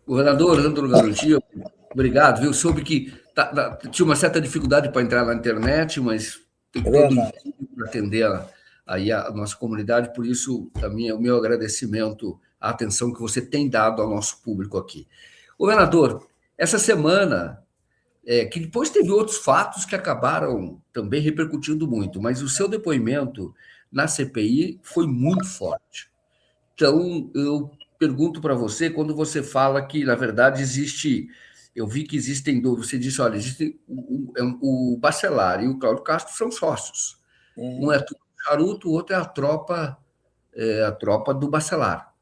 Governador Leandro Garantia, obrigado, viu? Soube que tinha uma certa dificuldade para entrar na internet, mas tem todo o empenho para atender aí a nossa comunidade, por isso o meu agradecimento à atenção que você tem dado ao nosso público aqui. Governador, essa semana, que depois teve outros fatos que acabaram também repercutindo muito, mas o seu depoimento na CPI foi muito forte. Então, eu pergunto para você, quando você fala que, na verdade, eu vi que existem dúvidas, você disse, olha, o Bacelar e o Cláudio Castro são sócios. Um é tudo charuto, o outro é a tropa do Bacelar.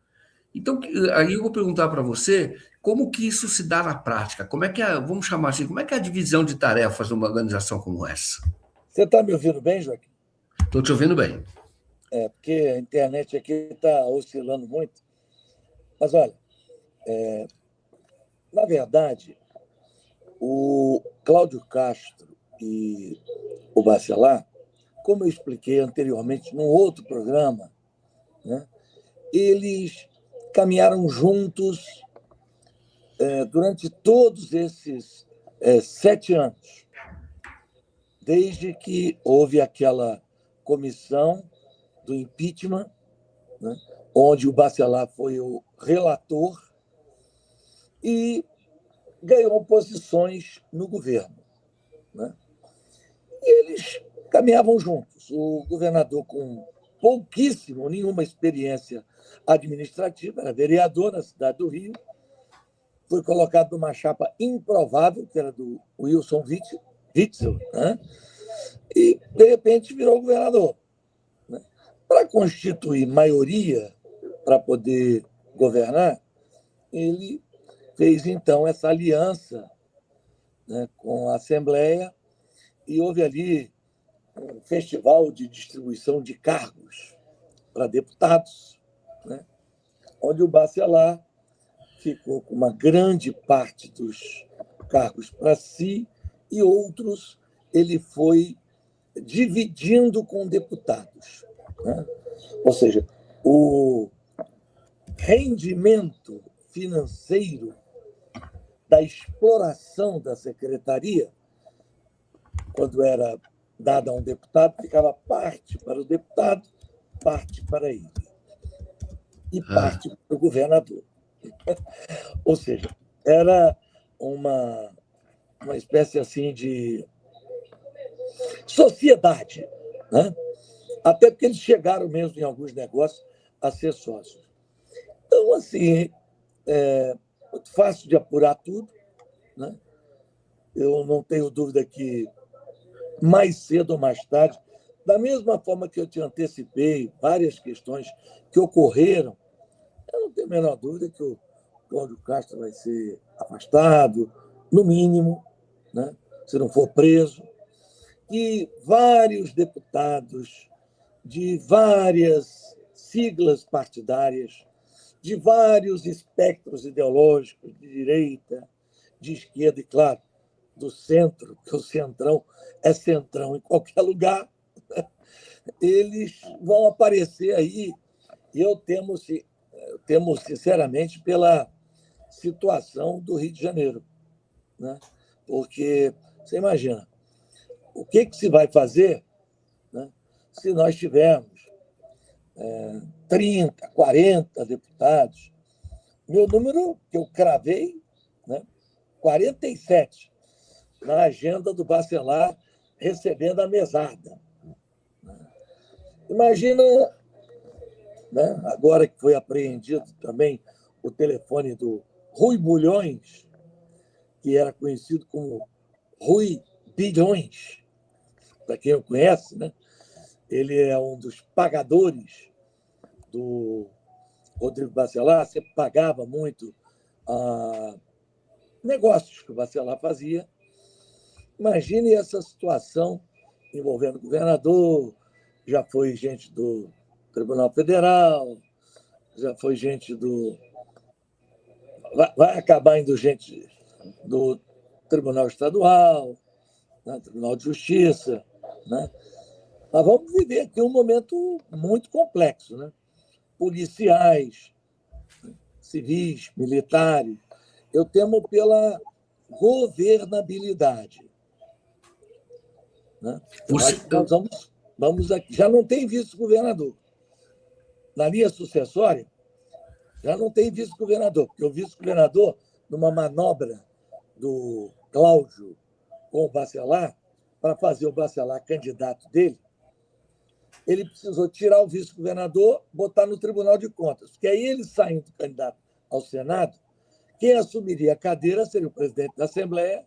Então, aí eu vou perguntar para você como que isso se dá na prática, como é que vamos chamar assim, como é que é a divisão de tarefas numa organização como essa? Você está me ouvindo bem, Joaquim? Estou te ouvindo bem. Porque a internet aqui está oscilando muito. Mas, olha, na verdade, o Cláudio Castro e o Bacelar, como eu expliquei anteriormente num outro programa, né, eles caminharam juntos durante todos esses 7 anos, desde que houve aquela comissão do impeachment, né, onde o Bacelar foi o relator e ganhou posições no governo, né? E eles caminhavam juntos. O governador, com nenhuma experiência administrativa, era vereador na cidade do Rio, foi colocado numa chapa improvável, que era do Wilson Witzel, né? E, de repente, virou governador. Né? Para constituir maioria, para poder governar, ele fez, então, essa aliança, né, com a Assembleia, e houve ali um festival de distribuição de cargos para deputados, né, onde o Bacelar ficou com uma grande parte dos cargos para si e outros ele foi dividindo com deputados. Né? Ou seja, o rendimento financeiro da exploração da secretaria, quando era dada a um deputado, ficava parte para o deputado, parte para ele, e parte para o governador. Ou seja, era uma espécie assim de sociedade, né? Até porque eles chegaram mesmo em alguns negócios a ser sócios. Então, assim, muito fácil de apurar tudo, né? Eu não tenho dúvida que mais cedo ou mais tarde, da mesma forma que eu te antecipei várias questões que ocorreram, eu não tenho a menor dúvida que o Cláudio Castro vai ser afastado, no mínimo, né? Se não for preso, que vários deputados de várias siglas partidárias, de vários espectros ideológicos, de direita, de esquerda e, claro, do centro, porque o centrão é centrão em qualquer lugar, eles vão aparecer aí. E eu temo, sinceramente, pela situação do Rio de Janeiro. Né? Porque, você imagina, o que se vai fazer, né, se nós tivermos 30, 40 deputados? Meu número que eu cravei, né, 47, na agenda do Bacelar, recebendo a mesada. Imagina, né, agora que foi apreendido também o telefone do Rui Bulhões, que era conhecido como Rui Bilhões, para quem o conhece, né? Ele é um dos pagadores do Rodrigo Bacelar, sempre pagava muito negócios que o Bacelar fazia. Imagine essa situação envolvendo o governador, já foi gente do Tribunal Federal, já foi gente do... Vai acabar indo gente do Tribunal Estadual, né? Tribunal de Justiça, né? Nós vamos viver aqui um momento muito complexo, né? Policiais, civis, militares. Eu temo pela governabilidade. Né? Nós vamos aqui. Já não tem vice-governador. Na linha sucessória, já não tem vice-governador, porque o vice-governador, numa manobra do Cláudio com o Bacelar, para fazer o Bacelar candidato dele, ele precisou tirar o vice-governador, botar no Tribunal de Contas, porque aí ele saindo candidato ao Senado, quem assumiria a cadeira seria o presidente da Assembleia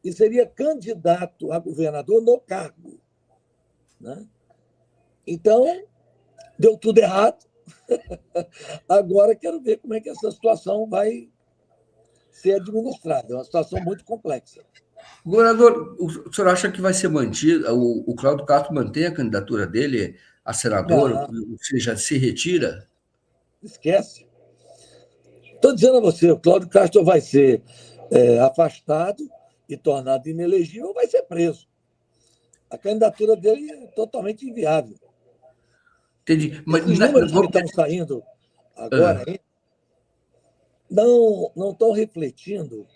e seria candidato a governador no cargo. Né? Então, deu tudo errado. Agora quero ver como é que essa situação vai ser administrada. É uma situação muito complexa. Governador, o senhor acha que vai ser mantido, o Cláudio Castro mantém a candidatura dele a senador, ou seja, se retira? Esquece. Estou dizendo a você, o Cláudio Castro vai ser afastado e tornado inelegível ou vai ser preso. A candidatura dele é totalmente inviável. Entendi. Mas os números que estão saindo agora não estão refletindo,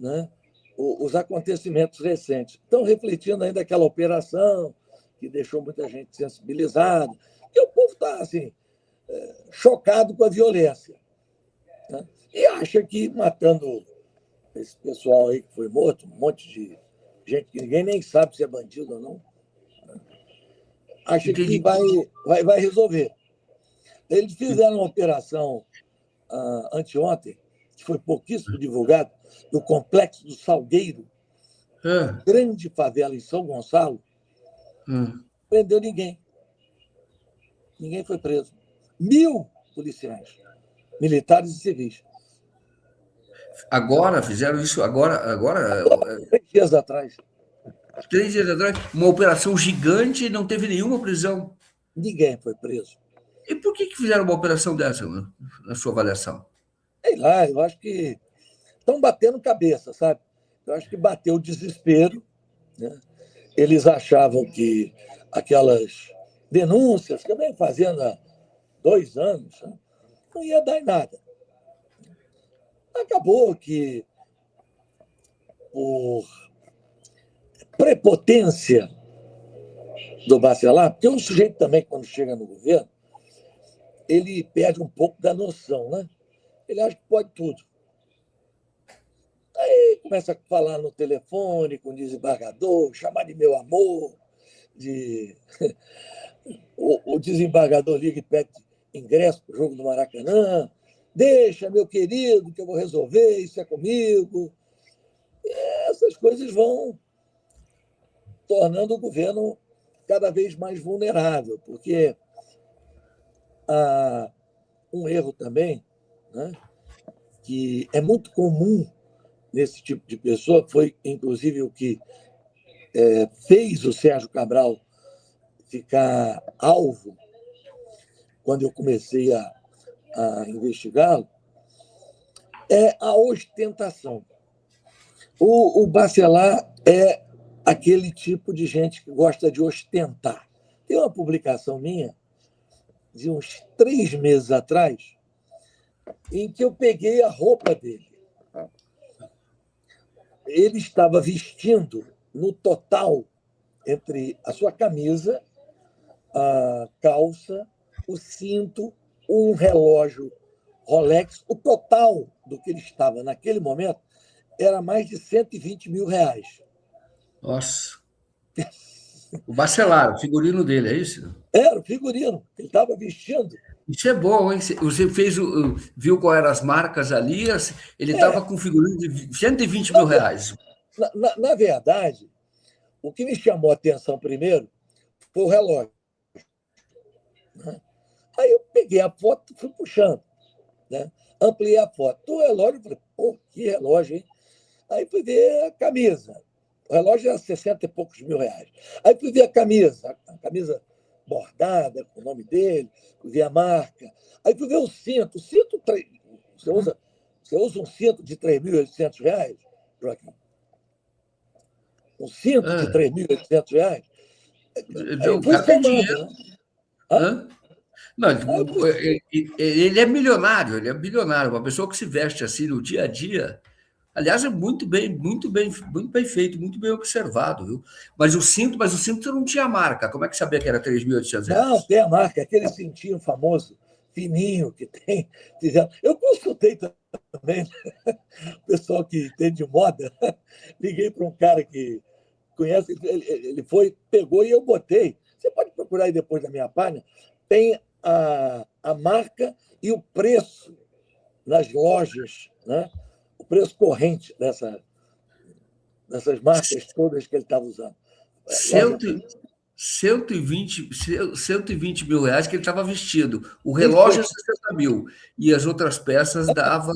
né, os acontecimentos recentes. Estão refletindo ainda aquela operação que deixou muita gente sensibilizada, porque o povo está assim, chocado com a violência. Né? E acha que matando esse pessoal aí que foi morto, um monte de gente que ninguém nem sabe se é bandido ou não, acha que vai resolver. Eles fizeram uma operação anteontem, que foi pouquíssimo divulgado, no Complexo do Salgueiro, grande favela em São Gonçalo, prendeu ninguém. Ninguém foi preso. 1.000 policiais, militares e civis. Agora, fizeram isso agora 3 dias atrás. 3 dias atrás, uma operação gigante e não teve nenhuma prisão. Ninguém foi preso. E por que fizeram uma operação dessa, na sua avaliação? Sei lá, eu acho que estão batendo cabeça, sabe? Eu acho que bateu o desespero. Né? Eles achavam que aquelas denúncias que eu venho fazendo há 2 anos, né, não ia dar em nada. Acabou que, por prepotência do Bacelar, porque um sujeito também, quando chega no governo, ele perde um pouco da noção, né? Ele acha que pode tudo. Aí começa a falar no telefone com o desembargador, chamar de meu amor, o desembargador liga e pede ingresso para o jogo do Maracanã. Deixa, meu querido, que eu vou resolver, isso é comigo. E essas coisas vão tornando o governo cada vez mais vulnerável, porque há um erro também, né, que é muito comum nesse tipo de pessoa, foi inclusive o que fez o Sérgio Cabral ficar alvo quando eu comecei a investigá-lo, é a ostentação. O Bacelar é aquele tipo de gente que gosta de ostentar. Tem uma publicação minha, de uns 3 meses atrás, em que eu peguei a roupa dele. Ele estava vestindo, no total, entre a sua camisa, a calça, o cinto, um relógio Rolex, o total do que ele estava naquele momento era mais de 120 mil reais. Nossa. O Bacelar, o figurino dele, é isso? Era o figurino, ele estava vestindo. Isso é bom, hein? Você viu qual eram as marcas ali? Ele estava com um figurino de 120 mil reais. Na verdade, o que me chamou a atenção primeiro foi o relógio. Aí eu peguei a foto e fui puxando. Né? Ampliei a foto do relógio, falei, pô, que relógio, hein? Aí fui ver a camisa. O relógio era 60 e poucos mil reais. Aí fui ver a camisa bordada com o nome dele, fui ver a marca. Aí fui ver o cinto. O cinto, você usa um cinto de 3.800 reais, Joaquim? Um cinto de 3.800 reais? Aí fui somando, né? Hã? Não, ele é milionário, ele é bilionário. Uma pessoa que se veste assim no dia a dia, Aliás, é muito bem feito, muito bem observado, viu? Mas o cinto não tinha marca. Como é que sabia que era R$ 3.800? Não, tem a marca, aquele cintinho famoso, fininho que tem. Eu consultei também o pessoal que entende de moda. Liguei para um cara que conhece, ele foi, pegou e eu botei. Você pode procurar aí depois da minha página. Tem a marca e o preço nas lojas, né? O preço corrente dessas marcas todas que ele estava usando. Loja... 120 mil reais que ele estava vestido. O relógio é Perfeito. 60 mil. E as outras peças dava.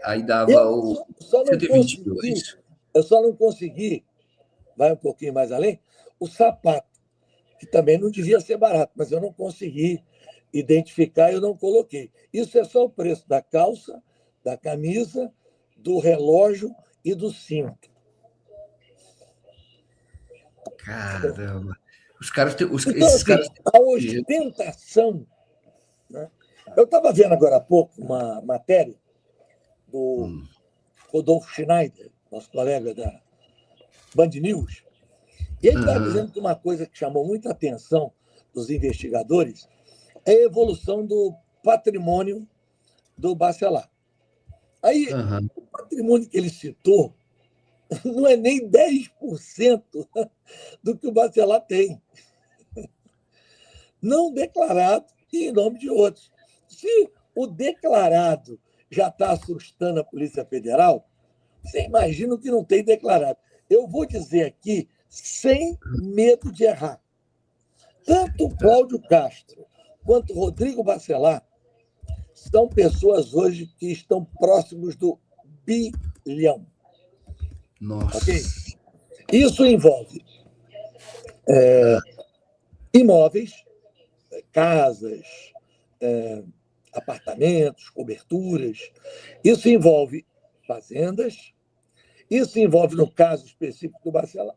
Aí dava Eu o só não 120 mil, é consegui, isso? eu só não consegui, vai um pouquinho mais além, o sapato, que também não devia ser barato, mas eu não consegui identificar e eu não coloquei. Isso é só o preço da calça, da camisa, do relógio e do cinto. Caramba. Os caras Então, esses assim, caras a têm. ostentação, né? Eu estava vendo agora há pouco uma matéria do Rodolfo Schneider, nosso colega da Band News, e ele está Aham, dizendo que uma coisa que chamou muita atenção dos investigadores é a evolução do patrimônio do Bacelar. Aí, aham. o patrimônio que ele citou não é nem 10% do que o Bacelar tem, não declarado e em nome de outros. Se o declarado já está assustando a Polícia Federal, você imagina o que não tem declarado. Eu vou dizer aqui, sem medo de errar, tanto o Cláudio Castro quanto o Rodrigo Bacelar são pessoas hoje que estão próximos do bilhão. Nossa. Ok? Isso envolve imóveis, casas, apartamentos, coberturas. Isso envolve fazendas. Isso envolve, no caso específico do Bacelar,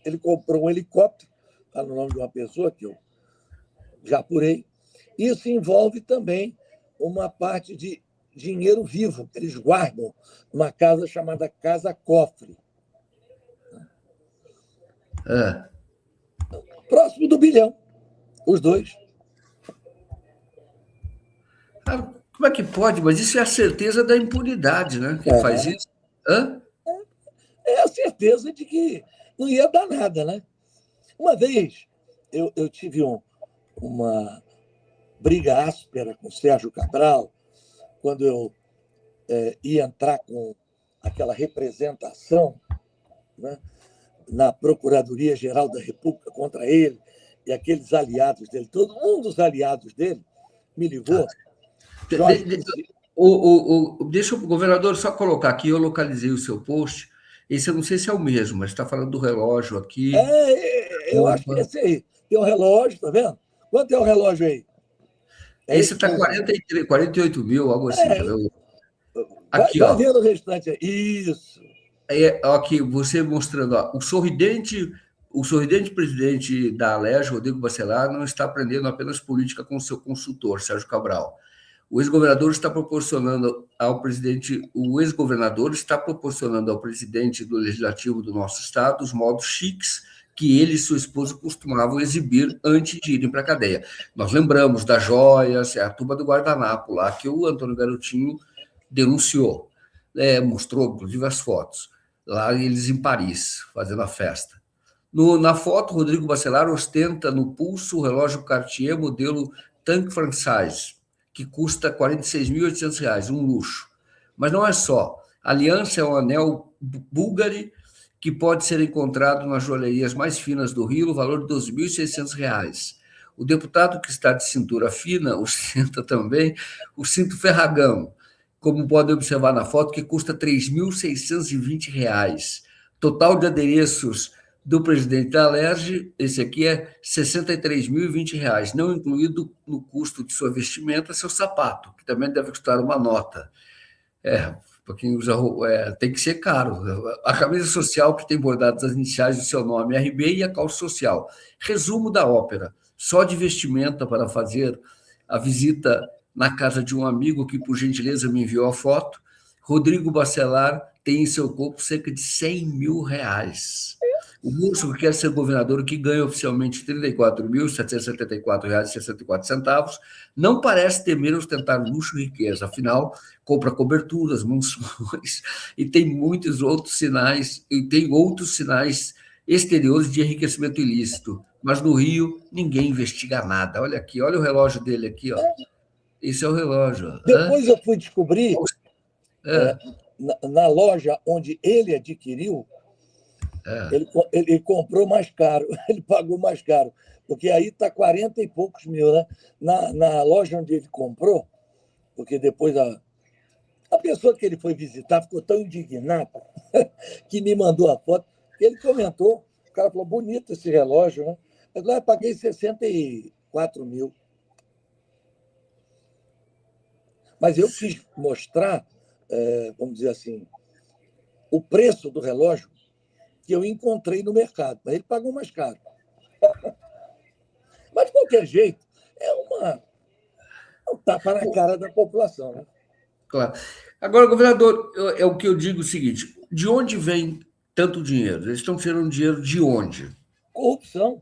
ele comprou um helicóptero, está no nome de uma pessoa que eu já apurei. Isso envolve também uma parte de dinheiro vivo que eles guardam numa casa chamada Casa Cofre, É. próximo do bilhão, os dois. Ah, como é que pode? Mas isso é a certeza da impunidade, né? Que faz É, isso. Hã? é a certeza de que não ia dar nada, né? Uma vez eu tive uma briga áspera com o Sérgio Cabral, quando eu ia entrar com aquela representação, né, na Procuradoria-Geral da República contra ele e aqueles aliados dele. Um dos aliados dele me Tá. ligou, Jorge, disse, Deixa o governador só colocar aqui, eu localizei o seu post. Esse eu não sei se é o mesmo, mas está falando do relógio aqui. eu acho que é Opa. esse aí. Tem um relógio, tá vendo? Quanto é o relógio aí? É Esse esse está mesmo. 43, 48 mil, algo assim, quer É, ver? vai, Aqui, vai ó. vendo o restante aí. Isso. Aqui, você mostrando, ó, o sorridente presidente da Alerj, Rodrigo Bacelar, não está aprendendo apenas política com seu consultor, Sérgio Cabral. O ex-governador está proporcionando ao presidente do Legislativo do nosso estado os modos chiques que ele e sua esposa costumavam exibir antes de irem para a cadeia. Nós lembramos das joias, a turma do guardanapo lá, que o Antônio Garotinho denunciou, mostrou inclusive as fotos, lá eles em Paris, fazendo a festa. Na foto, Rodrigo Bacelar ostenta no pulso o relógio Cartier modelo Tank Franchise, que custa R$ 46.800, um luxo. Mas não é só. A aliança é um anel Bulgari que pode ser encontrado nas joalherias mais finas do Rio, no valor de R$ 2.600. O deputado que está de cintura fina ostenta também o cinto Ferragamo, como podem observar na foto, que custa R$ 3.620. Total de adereços do presidente da Alerj, esse aqui é R$ 63.020, não incluído no custo de sua vestimenta, seu sapato, que também deve custar uma nota. Para quem usa, tem que ser caro. A camisa social que tem bordadas as iniciais do seu nome, RB, e a calça social. Resumo da ópera: só de vestimenta para fazer a visita na casa de um amigo que, por gentileza, me enviou a foto, Rodrigo Bacelar tem em seu corpo cerca de R$ 100 mil. O Múrcio, que quer ser governador, que ganha oficialmente R$ 34.774,64, não parece temer ostentar luxo e riqueza. Afinal, compra coberturas, mansões e tem outros sinais exteriores de enriquecimento ilícito. Mas no Rio, ninguém investiga nada. Olha aqui, olha o relógio dele aqui, ó. Esse é o relógio. Depois eu fui descobrir, É. na loja onde ele adquiriu, ele comprou mais caro, ele pagou mais caro, porque aí está 40 e poucos mil, né? Na loja onde ele comprou, porque depois a pessoa que ele foi visitar ficou tão indignada que me mandou a foto, que ele comentou, o cara falou, bonito esse relógio, né? Eu paguei 64 mil. Mas eu quis mostrar, vamos dizer assim, o preço do relógio que eu encontrei no mercado, mas ele pagou mais caro. Mas, de qualquer jeito, um tapa na cara da população. Né? Claro. Agora, governador, é o que eu digo o seguinte: de onde vem tanto dinheiro? Eles estão tirando dinheiro de onde? Corrupção.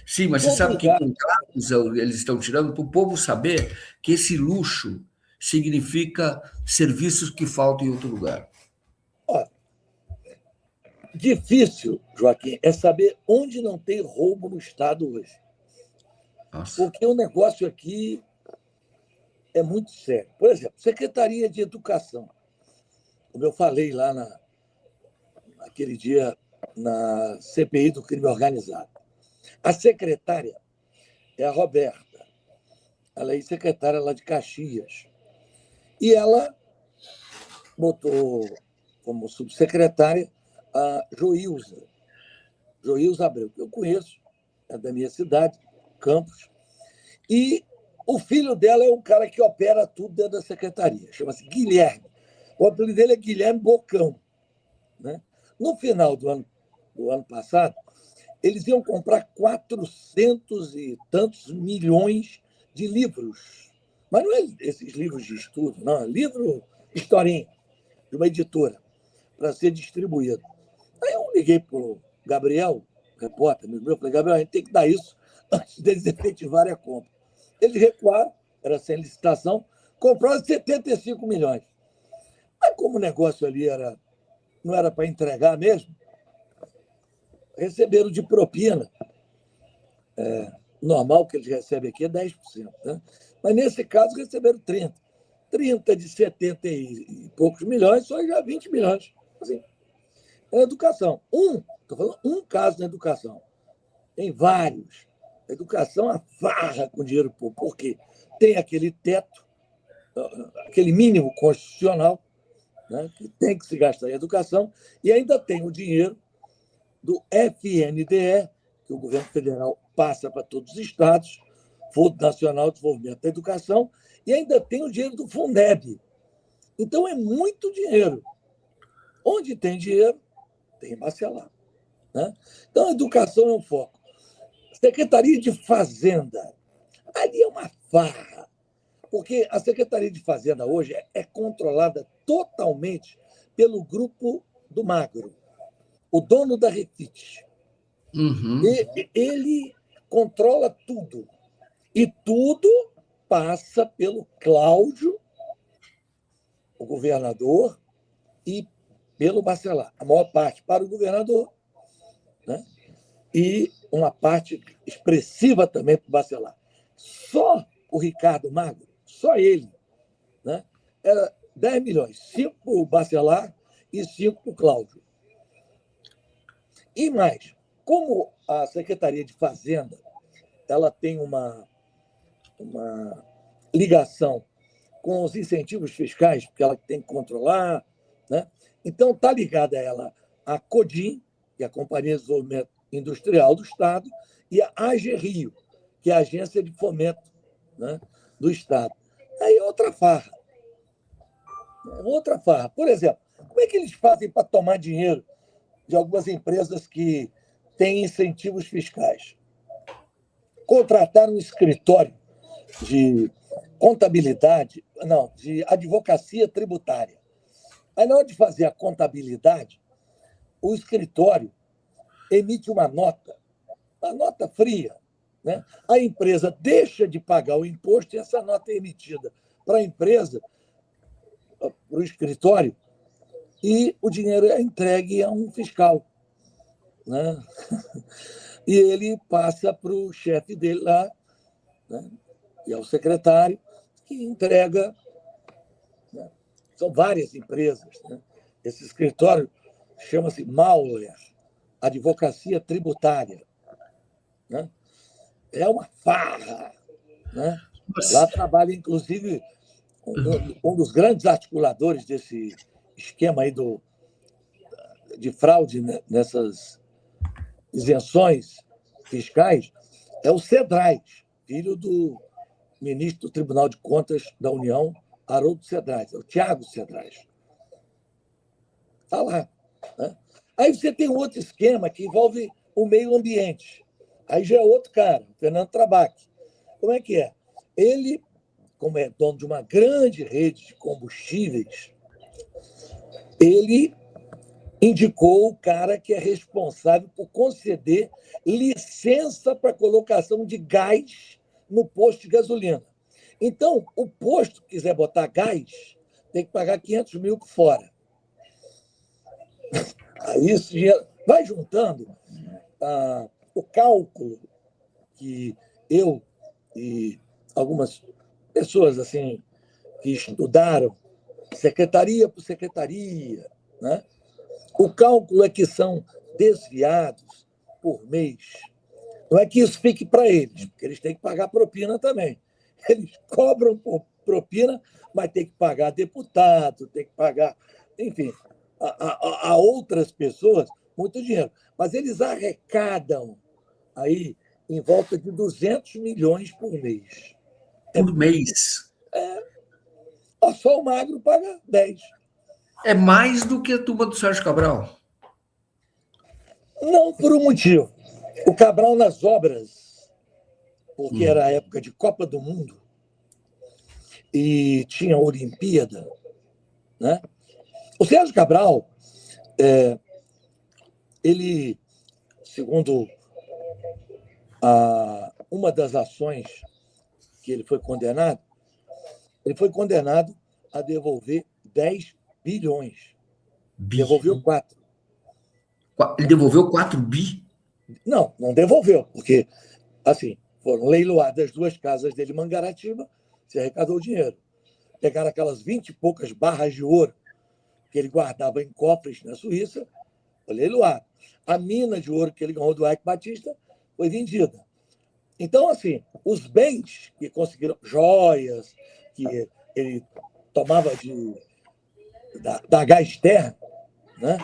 Sim, mas você sabe que contratos eles estão tirando para o povo saber que esse luxo significa serviços que faltam em outro lugar. Ó, difícil, Joaquim, é saber onde não tem roubo no Estado hoje. Nossa. Porque o negócio aqui é muito sério. Por exemplo, Secretaria de Educação. Como eu falei lá naquele dia na CPI do crime organizado. A secretária é a Roberta. Ela é secretária lá de Caxias. E ela botou como subsecretária a Joilza Abreu, que eu conheço, é da minha cidade, Campos. E o filho dela é um cara que opera tudo dentro da secretaria, chama-se Guilherme. O apelido dele é Guilherme Bocão. Né? No final do ano passado, eles iam comprar 400 e tantos milhões de livros. Mas não é esses livros de estudo, não. É livro, historinha, de uma editora, para ser distribuído. Aí eu liguei para o Gabriel, repórter, meu, falei, Gabriel, a gente tem que dar isso antes deles efetivarem a compra. Eles recuaram, era sem licitação, compraram 75 milhões. Mas como o negócio ali não era para entregar mesmo, receberam de propina. Normal que eles recebem aqui é 10%. Né? Mas, nesse caso, receberam 30%. 30 de 70 e poucos milhões, só já 20 milhões. Assim, é educação. Estou falando um caso na educação. Tem vários. A educação é farra com dinheiro público. Por quê? Tem aquele teto, aquele mínimo constitucional, né, que tem que se gastar em educação, e ainda tem o dinheiro do FNDE, que o governo federal passa para todos os estados, Fundo Nacional de Desenvolvimento da Educação, e ainda tem o dinheiro do Fundeb. Então, é muito dinheiro. Onde tem dinheiro, tem Bacelar. Né? Então, a educação é um foco. Secretaria de Fazenda. Ali é uma farra, porque a Secretaria de Fazenda hoje é controlada totalmente pelo grupo do Magro, o dono da Refit. Uhum. Ele controla tudo. E tudo passa pelo Cláudio, o governador, e pelo Bacelar. A maior parte para o governador, né? E uma parte expressiva também para o Bacelar. Só o Ricardo Magro, só ele, né? Era 10 milhões, 5 para o Bacelar e 5 para o Cláudio. E mais, como a Secretaria de Fazenda ela tem uma ligação com os incentivos fiscais, porque ela tem que controlar, né? Então, está ligada a ela a CODIM, que é a Companhia de Desenvolvimento Industrial do Estado, e a AGRIO, que é a Agência de Fomento, né, do Estado. Aí outra farra. Outra farra. Por exemplo, como é que eles fazem para tomar dinheiro de algumas empresas que têm incentivos fiscais? Contrataram um escritório de contabilidade, não, de advocacia tributária. Aí, na hora de fazer a contabilidade, o escritório emite uma nota fria, né? A empresa deixa de pagar o imposto e essa nota é emitida para a empresa, para o escritório, e o dinheiro é entregue a um fiscal, né? E ele passa para o chefe dele lá, né? E ao secretário, que entrega, né? São várias empresas, né? Esse escritório chama-se Maurer, Advocacia Tributária, né? É uma farra, né? Lá trabalha, inclusive, um dos grandes articuladores desse esquema aí de fraude, né, nessas isenções fiscais, é o Cedrais, filho do ministro do Tribunal de Contas da União, Haroldo Cedrais, é o Tiago Cedrais. Está lá, né? Aí você tem um outro esquema que envolve o meio ambiente. Aí já é outro cara, o Fernando Trabac. Como é que é? Ele, como é dono de uma grande rede de combustíveis, ele indicou o cara que é responsável por conceder licença para colocação de gás no posto de gasolina. Então, o posto que quiser botar gás tem que pagar 500 mil por fora. Aí isso vai juntando o cálculo que eu e algumas pessoas assim que estudaram secretaria por secretaria, né? O cálculo é que são desviados por mês. Não é que isso fique para eles, porque eles têm que pagar propina também. Eles cobram propina, mas tem que pagar deputado, tem que pagar, enfim, a outras pessoas muito dinheiro. Mas eles arrecadam aí em volta de 200 milhões por mês. Por mês? Só o magro paga 10. É mais do que a turma do Sérgio Cabral? Não por um motivo. O Cabral nas obras, porque era a época de Copa do Mundo e tinha Olimpíada, né? O Sérgio Cabral, ele, segundo uma das ações que ele foi condenado a devolver 10 bilhões. Devolveu 4. Ele devolveu 4 bi? Não devolveu, porque assim, foram leiloadas 2 casas dele em Mangaratiba, se arrecadou o dinheiro. Pegaram aquelas 20 e poucas barras de ouro que ele guardava em cofres na Suíça, foi leiloado. A mina de ouro que ele ganhou do Ike Batista foi vendida. Então, assim, os bens que conseguiram, joias, que ele tomava da Gaster, né,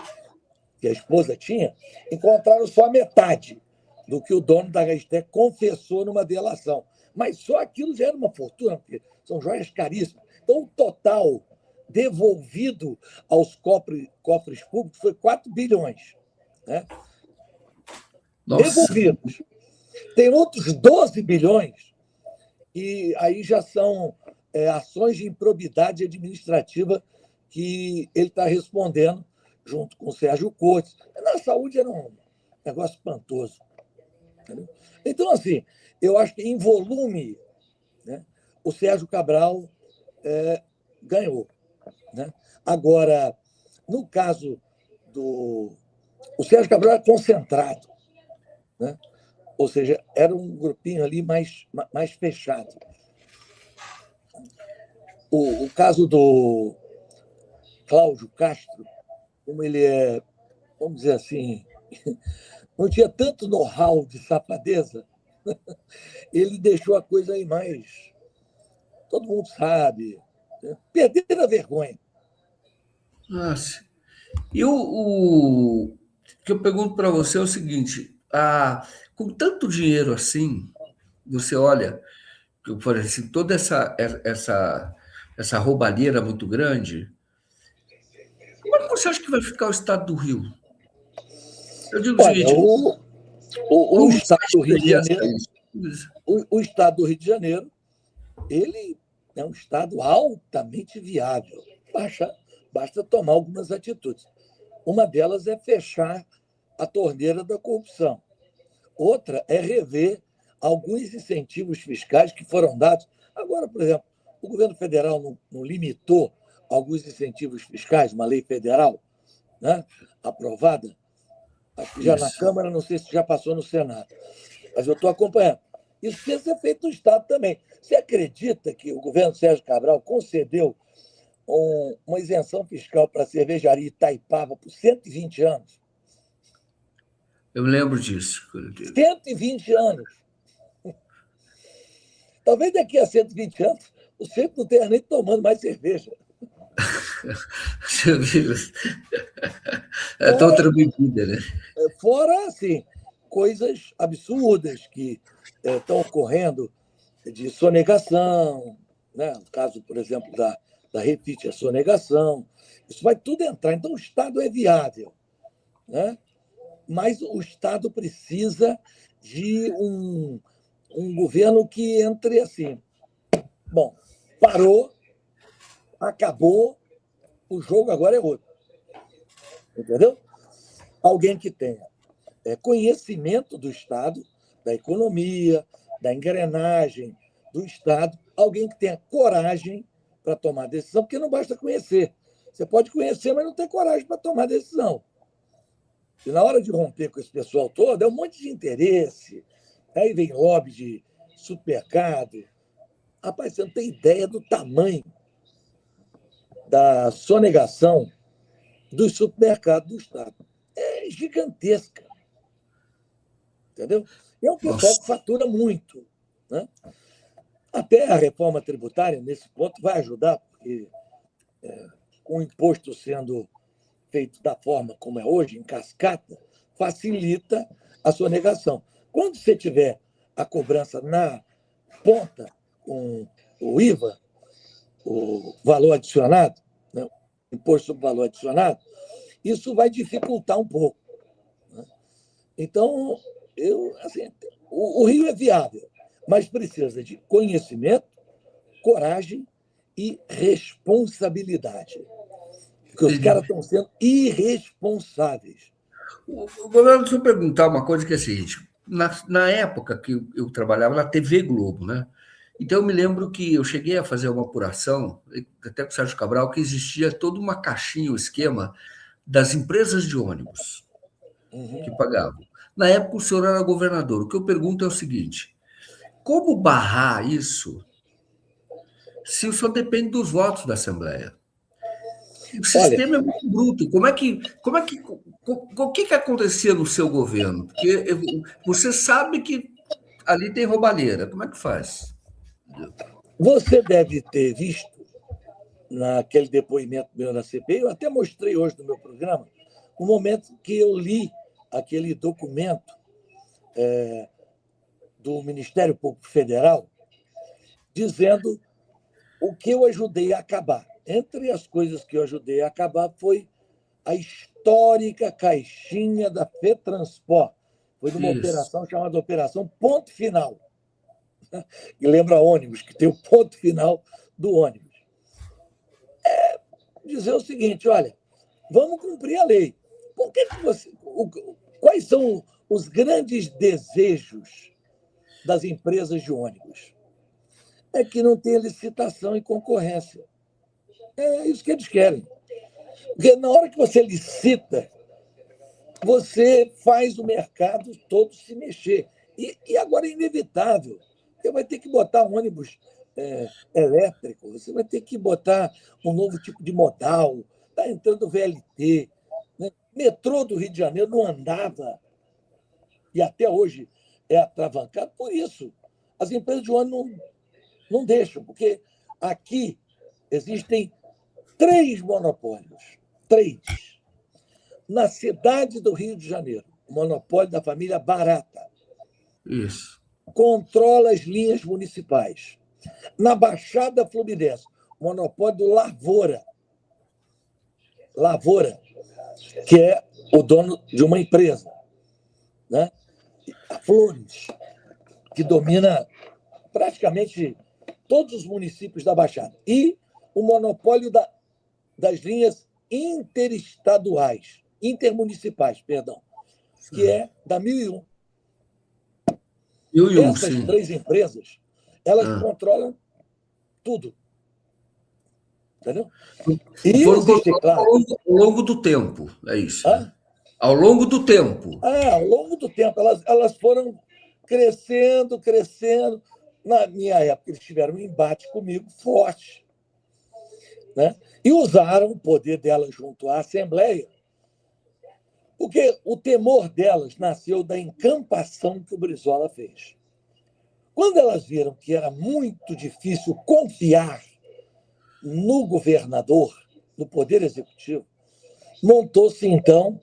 que a esposa tinha, encontraram só a metade do que o dono da Gaster confessou numa delação. Mas só aquilo já era uma fortuna, porque são joias caríssimas. Então, o total devolvido aos cofres públicos foi 4 bilhões. Né? Devolvidos. Tem outros 12 bilhões, e aí já são ações de improbidade administrativa que ele está respondendo junto com o Sérgio Cortes. Na saúde era um negócio espantoso. Entendeu? Então, assim, eu acho que em volume, né, o Sérgio Cabral ganhou. Né? Agora, no caso do... O Sérgio Cabral era concentrado, né? Ou seja, era um grupinho ali mais fechado. O caso do Cláudio Castro, como ele é, vamos dizer assim, não tinha tanto know-how de safadeza, ele deixou a coisa aí mais... Todo mundo sabe. Né? Perderam a vergonha. Nossa. E o que eu pergunto para você é o seguinte: com tanto dinheiro assim, você olha, por exemplo, toda essa roubalheira muito grande, como é que você acha que vai ficar o estado do Rio? Eu digo o Olha, seguinte: o como Estado do Rio de experiencia Janeiro, isso? o Estado do Rio de Janeiro, ele é um Estado altamente viável. basta tomar algumas atitudes. Uma delas é fechar a torneira da corrupção. Outra é rever alguns incentivos fiscais que foram dados. Agora, por exemplo, o governo federal não limitou alguns incentivos fiscais, uma lei federal, né, aprovada, acho que já na Câmara, não sei se já passou no Senado, mas eu estou acompanhando. Isso precisa ser feito no Estado também. Você acredita que o governo Sérgio Cabral concedeu uma isenção fiscal para a cervejaria Itaipava por 120 anos? Eu me lembro disso. 120 anos. Talvez daqui a 120 anos o centro não tenha nem tomando mais cerveja. É outra bebida, né? Fora, assim, coisas absurdas que estão ocorrendo de sonegação, né? No caso, por exemplo, da Refit, a sonegação. Isso vai tudo entrar. Então, o Estado é viável, né? Mas o Estado precisa de um governo que entre assim. Bom, parou, acabou, o jogo agora é outro. Entendeu? Alguém que tenha conhecimento do Estado, da economia, da engrenagem do Estado, alguém que tenha coragem para tomar decisão, porque não basta conhecer. Você pode conhecer, mas não ter coragem para tomar decisão. E na hora de romper com esse pessoal todo, é um monte de interesse. Aí vem lobby de supermercado. Rapaz, você não tem ideia do tamanho da sonegação dos supermercados do Estado. É gigantesca. Entendeu? E é um pessoal que fatura muito. Né? Até a reforma tributária, nesse ponto, vai ajudar, porque com o imposto sendo feito da forma como é hoje, em cascata, facilita a sonegação. Quando você tiver a cobrança na ponta, com o IVA, o valor adicionado, né? O imposto sobre valor adicionado, isso vai dificultar um pouco. Né? Então, o Rio é viável, mas precisa de conhecimento, coragem e responsabilidade. Porque os caras estão sendo irresponsáveis. Governo, deixa eu perguntar uma coisa que é a seguinte: na época que eu trabalhava na TV Globo, né? Então eu me lembro que eu cheguei a fazer uma apuração, até com o Sérgio Cabral, que existia toda uma caixinha, um esquema das empresas de ônibus que pagavam. Na época o senhor era governador. O que eu pergunto é o seguinte: como barrar isso se o senhor depende dos votos da Assembleia? O sistema é muito bruto. O que acontecia no seu governo? Porque você sabe que ali tem roubalheira. Como é que faz? Você deve ter visto naquele depoimento meu na CPI, eu até mostrei hoje no meu programa, o momento que eu li aquele documento do Ministério Público Federal dizendo o que eu ajudei a acabar. Entre as coisas que eu ajudei a acabar foi a histórica caixinha da FETransport. Foi numa operação chamada Operação Ponto Final. E lembra ônibus, que tem o ponto final do ônibus. Dizer o seguinte, olha, vamos cumprir a lei. Quais são os grandes desejos das empresas de ônibus? É que não tenha licitação e concorrência. É isso que eles querem. Porque na hora que você licita, você faz o mercado todo se mexer. E agora é inevitável. Você vai ter que botar um ônibus elétrico, você vai ter que botar um novo tipo de modal, está entrando o VLT. Né? Metrô do Rio de Janeiro não andava, e até hoje é atravancado por isso. As empresas de ônibus não deixam, porque aqui existem 3 monopólios. 3. Na cidade do Rio de Janeiro, o monopólio da família Barata. Isso. Controla as linhas municipais. Na Baixada Fluminense, o monopólio do Lavoura. Lavoura, que é o dono de uma empresa. Né? A Flores, que domina praticamente todos os municípios da Baixada. E o monopólio das linhas intermunicipais, perdão, que é da 1001. Essas sim. 3 empresas, elas controlam tudo. Entendeu? E Foram existe, claro. ao longo do tempo, é isso. Né? Ah, Ao longo do tempo. ao longo do tempo, elas foram crescendo, crescendo. Na minha época, eles tiveram um embate comigo forte. Né? E usaram o poder delas junto à Assembleia, porque o temor delas nasceu da encampação que o Brizola fez. Quando elas viram que era muito difícil confiar no governador, no Poder Executivo, montou-se, então,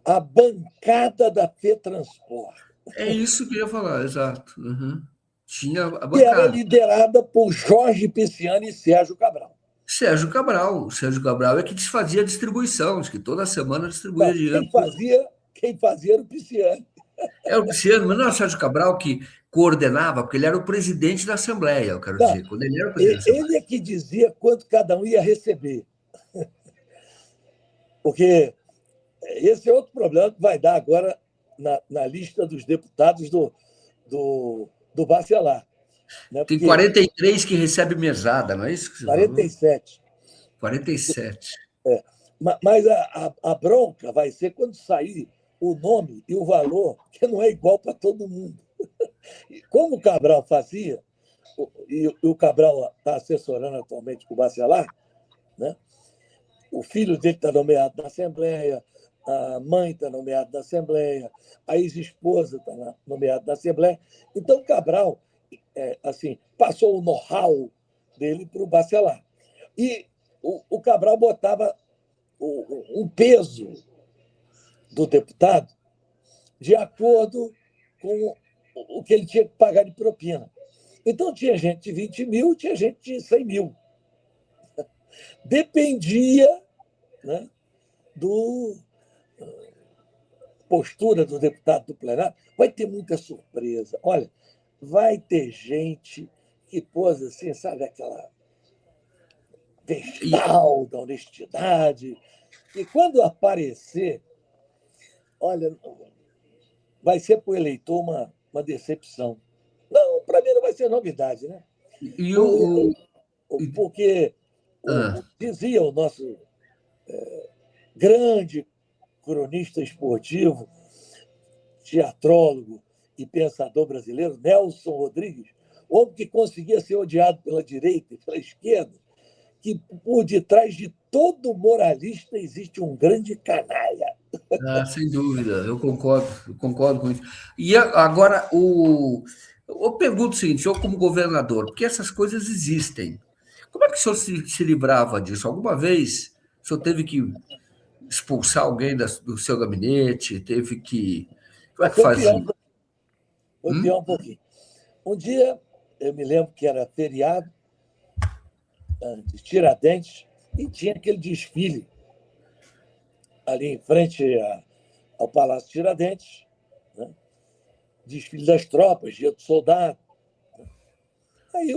a bancada da FETranspor. É isso que eu ia falar, exato. Uhum. Tinha a Que era bancada. liderada por Jorge Pisciani e Sérgio Cabral. Sérgio Cabral. Sérgio Cabral é que fazia a distribuição, acho que toda semana distribuía Não, dinheiro. quem fazia era o Pisciani. É o Luciano, mas não é o Sérgio Cabral que coordenava, porque ele era o presidente da Assembleia, eu quero Não, dizer. Quando ele era o presidente da ele Assembleia. é que dizia quanto cada um ia receber. Porque esse é outro problema que vai dar agora na lista dos deputados do Bacelar. Né? Tem Porque 43 que recebe mesada, não é isso que você falou? 47. 47. É. Mas a bronca vai ser quando sair o nome e o valor, que não é igual para todo mundo. Como o Cabral fazia, e o Cabral está assessorando atualmente com o Bacelar, né? O filho dele está nomeado na Assembleia, a mãe está nomeada na Assembleia, a ex-esposa está nomeada na Assembleia. Então, o Cabral assim, passou o know-how dele para o Bacelar. E o Cabral botava um peso do deputado de acordo com o que ele tinha que pagar de propina. Então, tinha gente de 20 mil, tinha gente de 100 mil. Dependia, né, do postura do deputado do plenário. Vai ter muita surpresa. Olha, vai ter gente que pôs assim, sabe, aquela vestal da honestidade. E quando aparecer, olha, vai ser para o eleitor uma decepção. Não, para mim não vai ser novidade, né? E o. Porque dizia o nosso grande cronista esportivo, teatrólogo e pensador brasileiro, Nelson Rodrigues, homem que conseguia ser odiado pela direita e pela esquerda, que por detrás de todo moralista existe um grande canalha. Sem dúvida, eu concordo com isso. E agora, eu pergunto o seguinte, eu como governador, porque essas coisas existem, como é que o senhor se livrava disso? Alguma vez o senhor teve que expulsar alguém do seu gabinete? Teve que. Como é que fazia? Foi pior um pouquinho. Um dia, eu me lembro que era feriado, de Tiradentes, e tinha aquele desfile ali em frente ao Palácio Tiradentes, né? Desfile das tropas, dia do soldado. Aí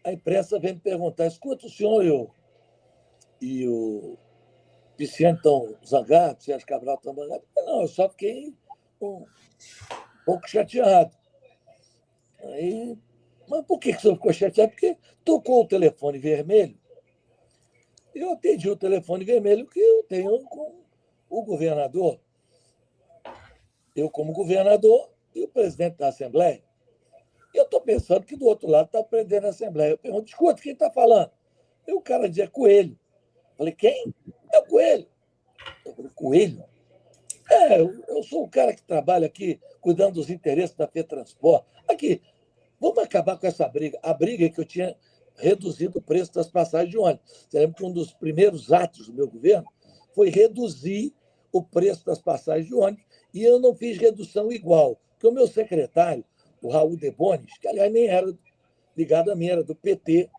a imprensa vem me perguntar, escuta, o senhor e o Pisciani estão zangados, o Sérgio Cabral estão zangados? Não, eu só fiquei um pouco chateado. Aí, mas por que o senhor ficou chateado? Porque tocou o telefone vermelho. Eu atendi o telefone vermelho que eu tenho com o governador. Eu, como governador, e o presidente da Assembleia. E eu estou pensando que do outro lado está o presidente da Assembleia. Eu pergunto, escuta, quem está falando? E o cara dizia Coelho. Eu falei, quem? É o Coelho. Eu falei, Coelho? Eu sou o cara que trabalha aqui cuidando dos interesses da FETranspor. Aqui, vamos acabar com essa briga. A briga é que eu tinha reduzido o preço das passagens de ônibus. Você lembra que um dos primeiros atos do meu governo foi reduzir o preço das passagens de ônibus e eu não fiz redução igual. Porque o meu secretário, o Raul Debonis, que aliás nem era ligado a mim, era do PT,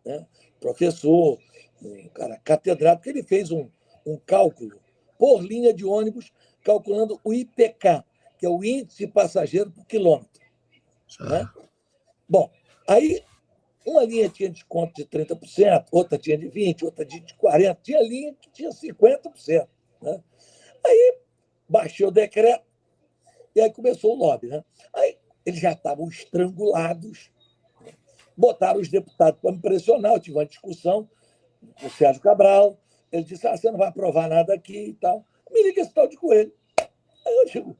né? Professor, um cara catedrático, ele fez um cálculo por linha de ônibus, calculando o IPK, que é o índice passageiro por quilômetro. Né? Bom, aí Uma linha tinha desconto de 30%, outra tinha de 20%, outra de 40%, tinha linha que tinha 50%. Né? Aí baixei o decreto e aí começou o lobby. Né? Aí eles já estavam estrangulados, botaram os deputados para me pressionar, eu tive uma discussão com o Sérgio Cabral, ele disse, você não vai aprovar nada aqui e tal. Me liga esse tal de Coelho. Aí eu digo,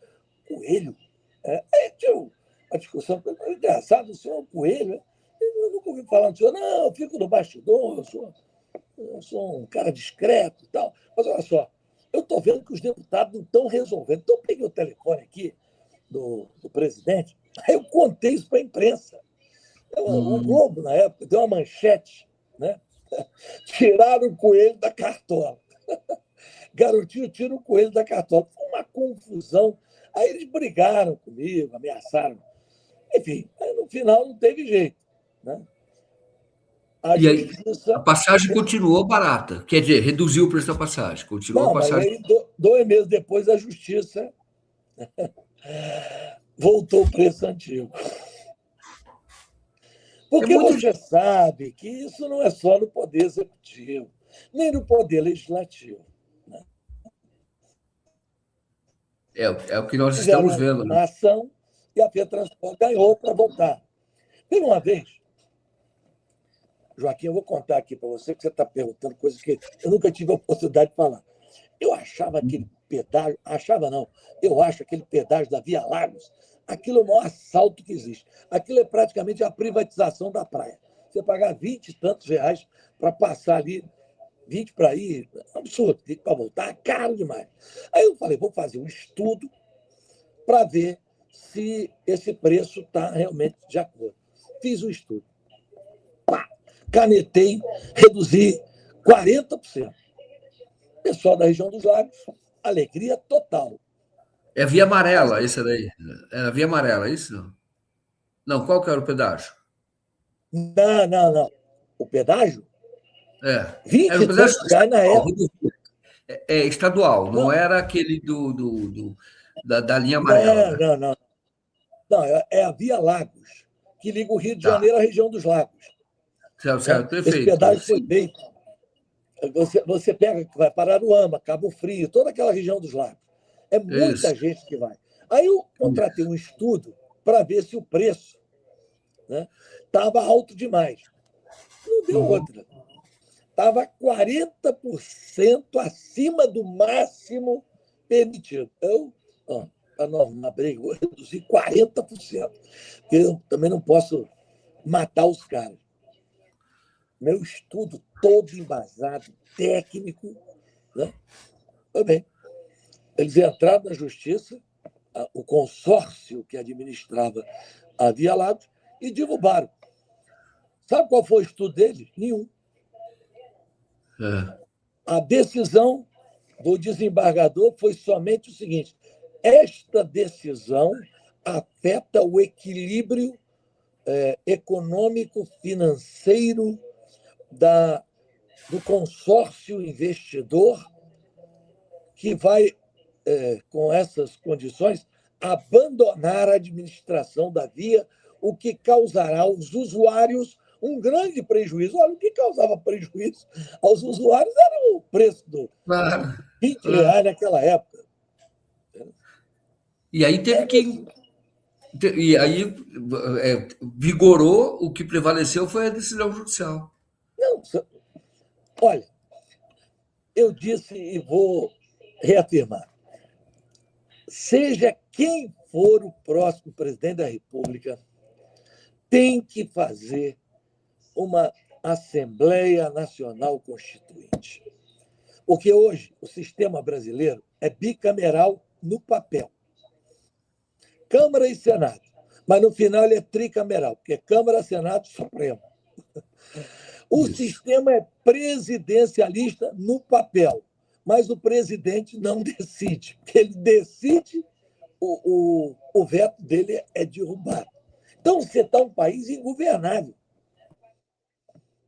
Coelho? Aí tinha a discussão, engraçado, o senhor é um Coelho? Eu nunca ouvi falar do senhor, não, eu fico no bastidor, eu sou um cara discreto e tal. Mas olha só, eu estou vendo que os deputados não estão resolvendo. Então, eu peguei o telefone aqui do presidente, aí eu contei isso para a imprensa. O Globo, na época, deu uma manchete, né? Tiraram o coelho da cartola. Garotinho tira o coelho da cartola. Foi uma confusão. Aí eles brigaram comigo, ameaçaram. Enfim, no final não teve jeito. Né? A E aí, a justiça. passagem continuou barata. Quer dizer, reduziu o preço da passagem. Continuou a Não, mas passagem. aí, 2 meses depois, a justiça voltou o preço antigo. É Porque muito. você sabe que isso não é só no Poder Executivo, nem no Poder Legislativo. Né? É o que nós Fizeram estamos vendo. Né? uma ação e a Fiatransport ganhou para voltar. Teve uma vez, Joaquim, eu vou contar aqui para você, que você está perguntando coisas que eu nunca tive a oportunidade de falar. Eu achava aquele pedágio, achava não, eu acho aquele pedágio da Via Lagos, aquilo é o maior assalto que existe. Aquilo é praticamente a privatização da praia. Você pagar 20 e tantos reais para passar ali, 20 para ir, é um absurdo, 20 para voltar, é caro demais. Aí eu falei, vou fazer um estudo para ver se esse preço está realmente de acordo. Fiz o estudo. Canetei, reduzi 40%. Pessoal da região dos lagos, alegria total. É via amarela, esse daí. É a via amarela, é isso? Não, qual que era o pedágio? Não, não, não. O pedágio? É. 20 Era o e pedágio tantos reais na estadual, época. estadual, não Não, era aquele da linha amarela, não, né? não, não. Não, é a Via Lagos, que liga o Rio de Tá. Janeiro à região dos lagos. Certo, Né? certo, Esse perfeito. pedágio foi Sim, feito. Você pega, vai para Aruama, Cabo Frio, toda aquela região dos lagos. É é isso. muita gente que vai. Aí eu contratei um estudo para ver se o preço estava alto demais. Não deu Uhum. outra. Estava 40% acima do máximo permitido. Eu, para não arrumar briga, vou reduzir 40%, porque eu também não posso matar os caras. Meu estudo todo embasado, técnico. Né? Também. Eles entraram na justiça, o consórcio que administrava a Via Lagos, e derrubaram. Sabe qual foi o estudo deles? Nenhum. É. A decisão do desembargador foi somente o seguinte: esta decisão afeta o equilíbrio econômico-financeiro do consórcio investidor que vai, com essas condições, abandonar a administração da via, o que causará aos usuários um grande prejuízo. Olha, o que causava prejuízo aos usuários era o preço de Claro, 20 claro. reais naquela época. E aí teve que. E aí vigorou, o que prevaleceu foi a decisão judicial. Não, olha, eu disse e vou reafirmar: seja quem for o próximo presidente da República, tem que fazer uma Assembleia Nacional Constituinte. Porque hoje o sistema brasileiro é bicameral no papel. Câmara e Senado. Mas no final ele é tricameral, porque é Câmara, Senado e Supremo. O Isso. sistema é presidencialista no papel, mas o presidente não decide. Porque ele decide, o veto dele é derrubado. Então você está um país ingovernável.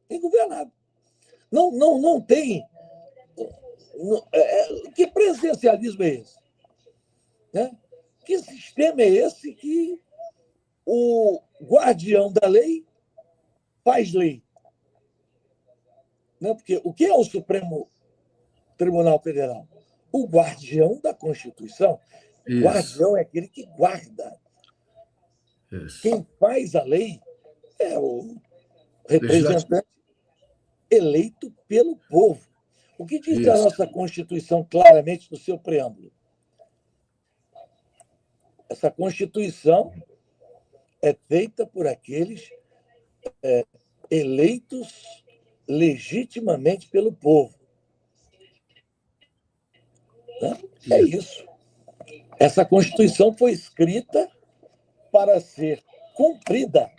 Ingovernável. Não tem. Que presidencialismo é esse? Né? Que sistema é esse que o guardião da lei faz lei. Né? Porque o que é o Supremo Tribunal Federal? O guardião da Constituição. Isso, Guardião é aquele que guarda. isso. Quem faz a lei é o Legislativo. representante eleito pelo povo. O que diz a Isso. nossa Constituição claramente no seu preâmbulo? Essa Constituição é feita por aqueles eleitos legitimamente pelo povo. Né? É isso. Essa Constituição foi escrita para ser cumprida.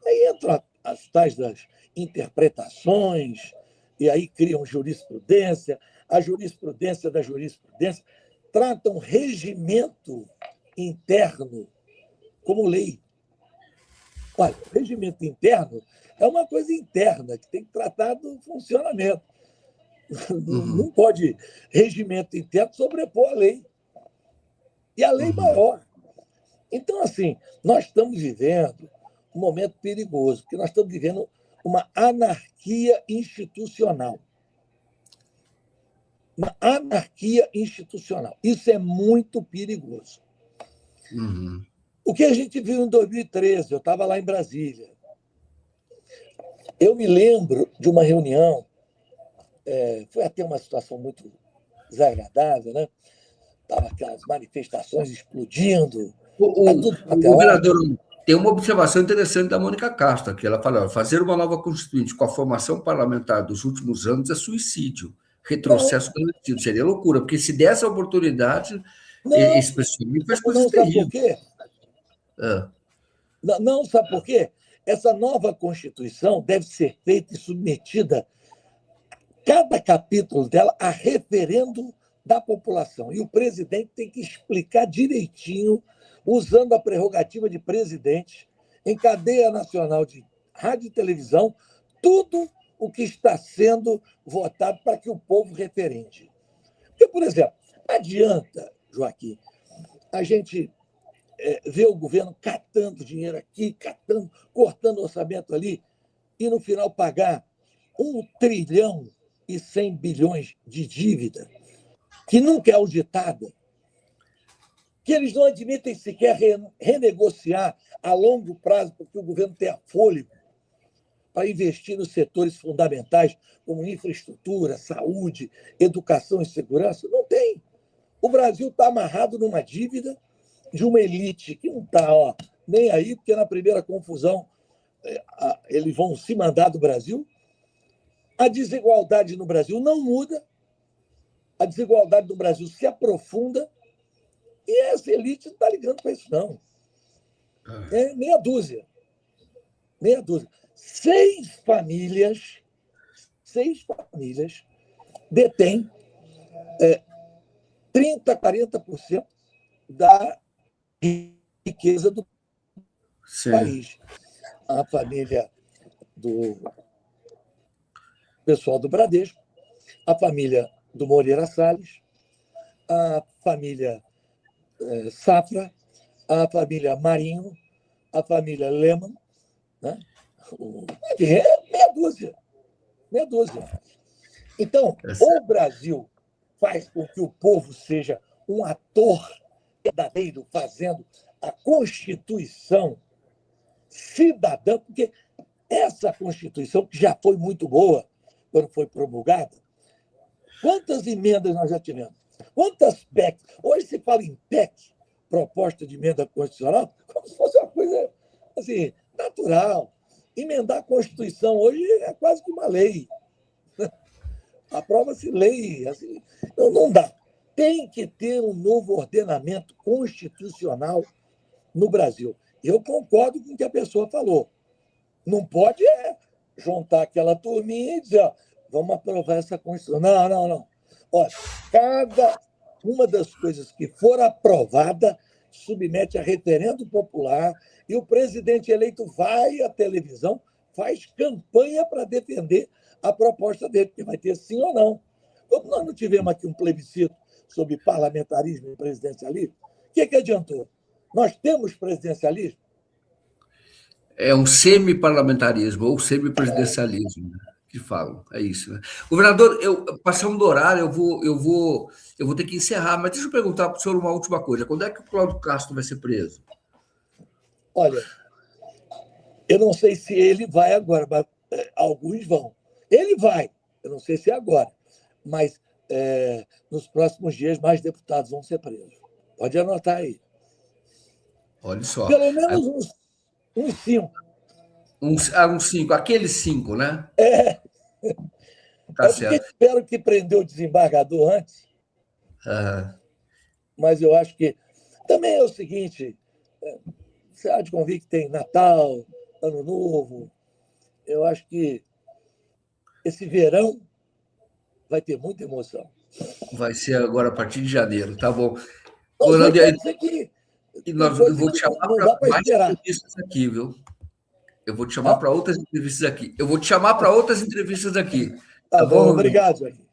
Aí entram as tais das interpretações, e aí criam jurisprudência. A jurisprudência da jurisprudência trata um regimento interno como lei. Olha, o regimento interno é uma coisa interna que tem que tratar do funcionamento. Não pode regimento interno sobrepor a lei. E a lei maior. Então, assim, nós estamos vivendo um momento perigoso, porque nós estamos vivendo uma anarquia institucional. Uma anarquia institucional. Isso é muito perigoso. O que a gente viu em 2013, eu estava lá em Brasília. Eu me lembro de uma reunião, foi até uma situação muito desagradável, né? Estavam aquelas manifestações explodindo. O vereador, tem uma observação interessante da Mônica Castro, que ela fala: fazer uma nova Constituinte com a formação parlamentar dos últimos anos é suicídio, retrocesso coletivo, seria loucura, porque se der essa oportunidade, esse pessoal faz coisas terríveis. Sabe por quê? Não, sabe por quê? Essa nova Constituição deve ser feita e submetida, cada capítulo dela, a referendo da população. E o presidente tem que explicar direitinho, usando a prerrogativa de presidente, em cadeia nacional de rádio e televisão, tudo o que está sendo votado para que o povo referende. Porque, por exemplo, adianta, Joaquim, a gente ver o governo catando dinheiro aqui, cortando orçamento ali, e no final pagar 1,1 trilhão de dívida, que nunca é auditada, que eles não admitem sequer renegociar a longo prazo, porque o governo tenha fôlego para investir nos setores fundamentais, como infraestrutura, saúde, educação e segurança. Não tem. O Brasil está amarrado numa dívida de uma elite que não está nem aí, porque na primeira confusão eles vão se mandar do Brasil. A desigualdade no Brasil não muda, a desigualdade no Brasil se aprofunda, e essa elite não está ligando para isso, não. É meia dúzia. Meia dúzia. Seis famílias detêm 30%, 40% da riqueza do país. A família do pessoal do Bradesco, a família do Moreira Salles, a família Safra, a família Marinho, a família Lehmann, né? Meia dúzia. Meia dúzia. Então, ou o Brasil faz com que o povo seja um ator verdadeiro fazendo a Constituição cidadã, porque essa Constituição, que já foi muito boa quando foi promulgada, quantas emendas nós já tivemos? Quantas PECs? Hoje se fala em PEC, proposta de emenda constitucional, como se fosse uma coisa assim, natural. Emendar a Constituição hoje é quase que uma lei. Aprova-se lei. Assim, não dá. Tem que ter um novo ordenamento constitucional no Brasil. Eu concordo com o que a pessoa falou. Não pode juntar aquela turminha e dizer, vamos aprovar essa Constituição. Não. Olha, cada uma das coisas que for aprovada submete a referendo popular e o presidente eleito vai à televisão, faz campanha para defender a proposta dele, porque vai ter sim ou não. Como nós não tivemos aqui um plebiscito sobre parlamentarismo e presidencialismo, o que adiantou? Nós temos presidencialismo? É um semi-parlamentarismo ou semi-presidencialismo, né, que falam. É isso, né? Governador, passamos do horário, eu vou ter que encerrar, mas deixa eu perguntar para o senhor uma última coisa. Quando é que o Cláudio Castro vai ser preso? Olha, eu não sei se ele vai agora, mas alguns vão. Ele vai, eu não sei se é agora, mas nos próximos dias mais deputados vão ser presos. Pode anotar aí. Olha só. Pelo menos uns 5. Uns 5, aqueles 5, né? Tá Porque certo. espero que prendeu o desembargador antes, mas eu acho que também é o seguinte, você há de convir que tem Natal, Ano Novo, eu acho que esse verão vai ter muita emoção. Vai ser agora a partir de janeiro, tá bom. Nós Ronaldo, vai ter que eu vou te chamar não para dá para mais esperar. entrevistas aqui, viu? Eu vou te chamar para outras entrevistas aqui. Eu vou te chamar para outras entrevistas aqui. Tá bom, Ronaldo? obrigado, Joaquim.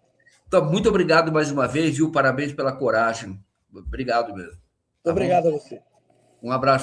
Então, muito obrigado mais uma vez, viu? Parabéns pela coragem. Obrigado mesmo. Tá Obrigado bom? a você. Um abraço.